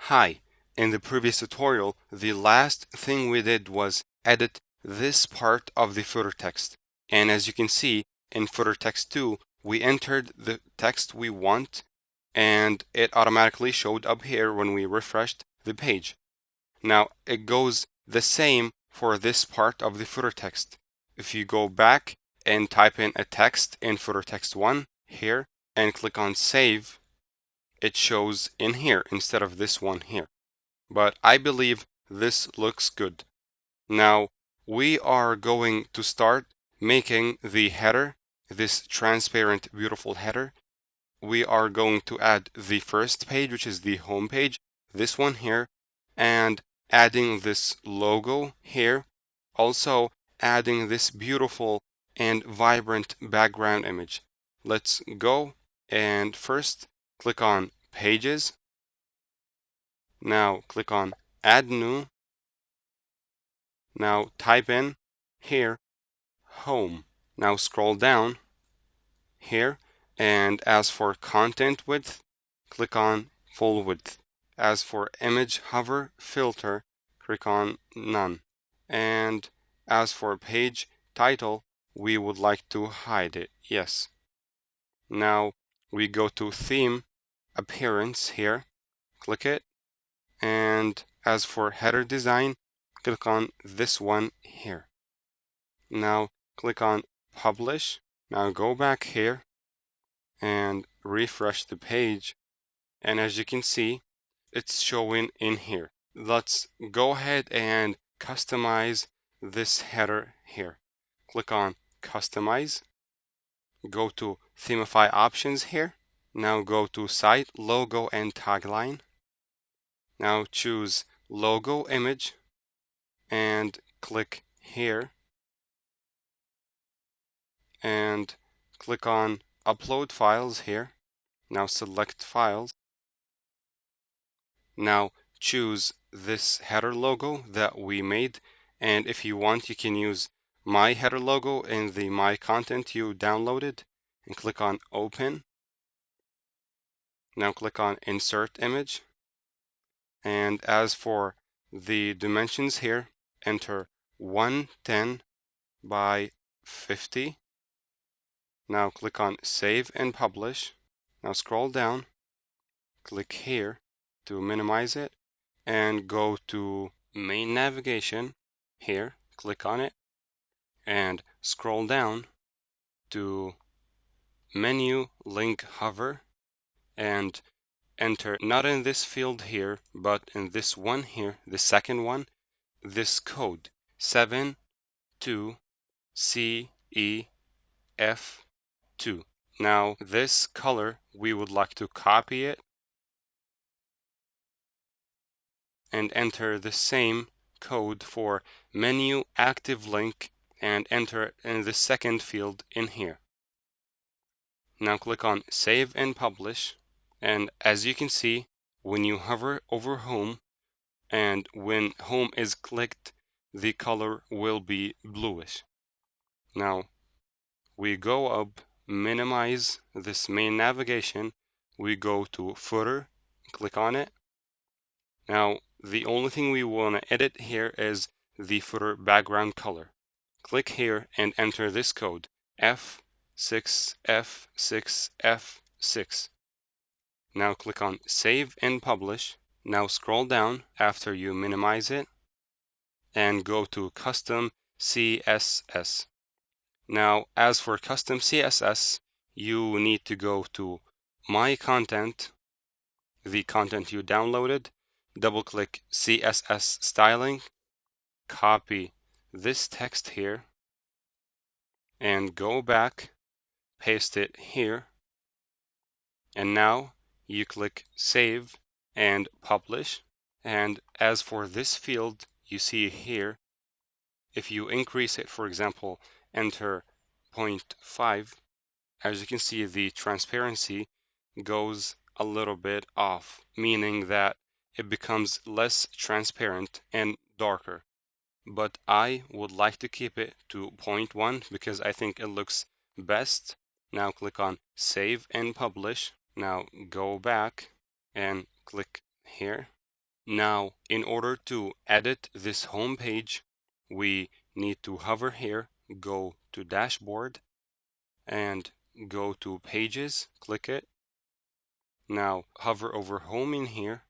Hi, in the previous tutorial, the last thing we did was edit this part of the footer text. And as you can see, in footer text 2, we entered the text we want, and it automatically showed up here when we refreshed the page. Now, it goes the same for this part of the footer text. If you go back and type in a text in footer text 1 here and click on save, it shows in here instead of this one here. But I believe this looks good. Now we are going to start making the header, this transparent beautiful header. We are going to add the first page, which is the home page, this one here, and adding this logo here. Also adding this beautiful and vibrant background image. Let's go and first click on Pages. Now click on Add New. Now type in here Home. Now scroll down here, and as for content width, click on Full Width. As for image hover filter, click on None. And as for page title, we would like to hide it. Yes. Now we go to Theme Appearance here, click it, and as for header design, click on this one here. Now click on Publish. Now go back here and refresh the page, and as you can see, it's showing in here. Let's go ahead and customize this header here. Click on Customize. Go to Themify Options here. Now go to Site, Logo, and Tagline. Now choose Logo Image and click here. And click on Upload Files here. Now select Files. Now choose this header logo that we made, and if you want, you can use my header logo in the My Content you downloaded, and click on Open. Now click on Insert Image, and as for the dimensions here, enter 110 by 50. Now click on Save and Publish. Now scroll down, click here to minimize it, and go to Main Navigation here, click on it, and scroll down to Menu Link Hover, and enter, not in this field here, but in this one here, the second one, this code 72CEF2. Now this color, we would like to copy it and enter the same code for menu active link and enter it in the second field in here. Now click on Save and Publish, and as you can see, when you hover over Home and when Home is clicked, the color will be bluish. Now we go up, minimize this main navigation, we go to Footer, click on it. Now the only thing we want to edit here is the footer background color. Click here and enter this code F6F6F6. Now click on Save and Publish. Now scroll down after you minimize it and go to Custom CSS. Now as for Custom CSS, you need to go to My Content, the content you downloaded, double click CSS styling, copy this text here, and go back, paste it here, and now you click Save and Publish. And as for this field you see here, if you increase it, for example, enter 0.5, as you can see, the transparency goes a little bit off, meaning that it becomes less transparent and darker. But I would like to keep it to 0.1 because I think it looks best. Now click on Save and Publish. Now go back and click here Now, in order to edit this home page, we need to hover here, go to Dashboard, and go to Pages, click it. Now, hover over Home in here,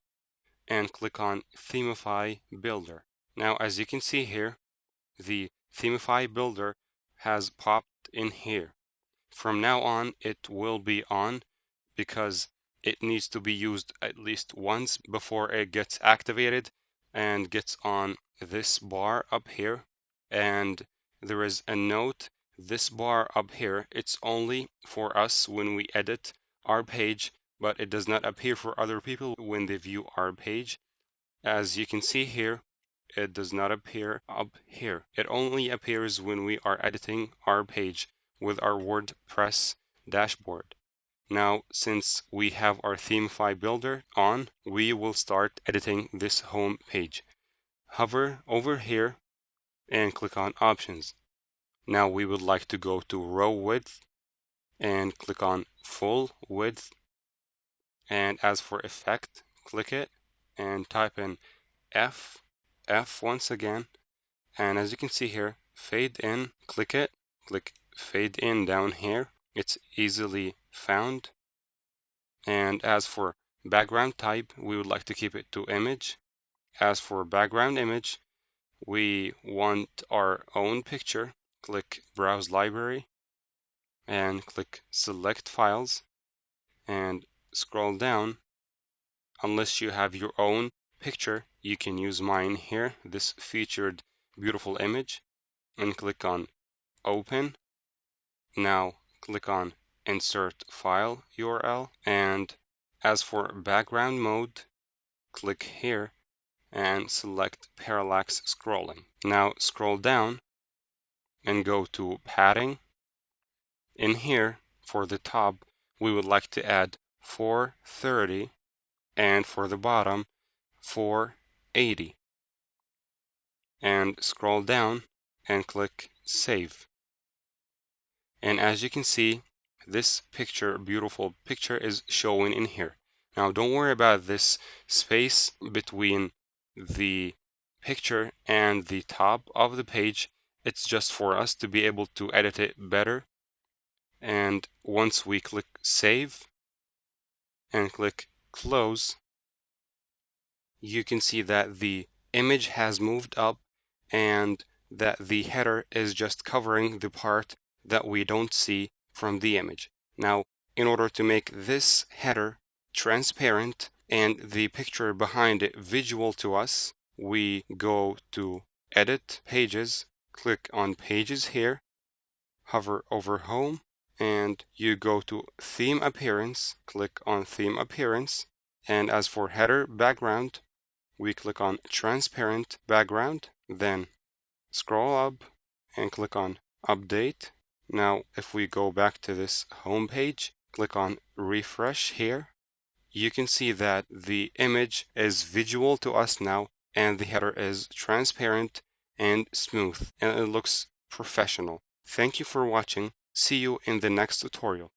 and click on Themify Builder. Now, as you can see here, the Themify Builder has popped in here. From now on, it will be on because it needs to be used at least once before it gets activated and gets on this bar up here. And there is a note, this bar up here, it's only for us when we edit our page, but it does not appear for other people when they view our page. As you can see here, it does not appear up here. It only appears when we are editing our page with our WordPress dashboard. Now, since we have our Themify Builder on, we will start editing this home page. Hover over here and click on Options. Now we would like to go to Row Width and click on Full Width. And as for Effect, click it and type in F once again. And as you can see here, Fade In, click it, click Fade In down here. It's easily found. And as for background type, we would like to keep it to image. As for background image, we want our own picture. Click Browse Library and click Select Files and scroll down. Unless you have your own picture, you can use mine here, this featured beautiful image, and click on Open. Now click on Insert File URL, and as for background mode, click here and select Parallax Scrolling. Now scroll down and go to Padding. In here, for the top, we would like to add 430, and for the bottom, 480. And scroll down and click Save. And as you can see, this picture, beautiful picture, is showing in here. Now don't worry about this space between the picture and the top of the page. It's just for us to be able to edit it better. And once we click Save and click Close, you can see that the image has moved up and that the header is just covering the part that we don't see from the image. Now, in order to make this header transparent and the picture behind it visual to us, we go to Edit Pages, click on Pages here, hover over Home, and you go to Theme Appearance, click on Theme Appearance, and as for header background, we click on Transparent Background, then scroll up and click on Update. Now, if we go back to this home page, click on Refresh here, you can see that the image is visual to us now, and the header is transparent and smooth, and it looks professional. Thank you for watching. See you in the next tutorial.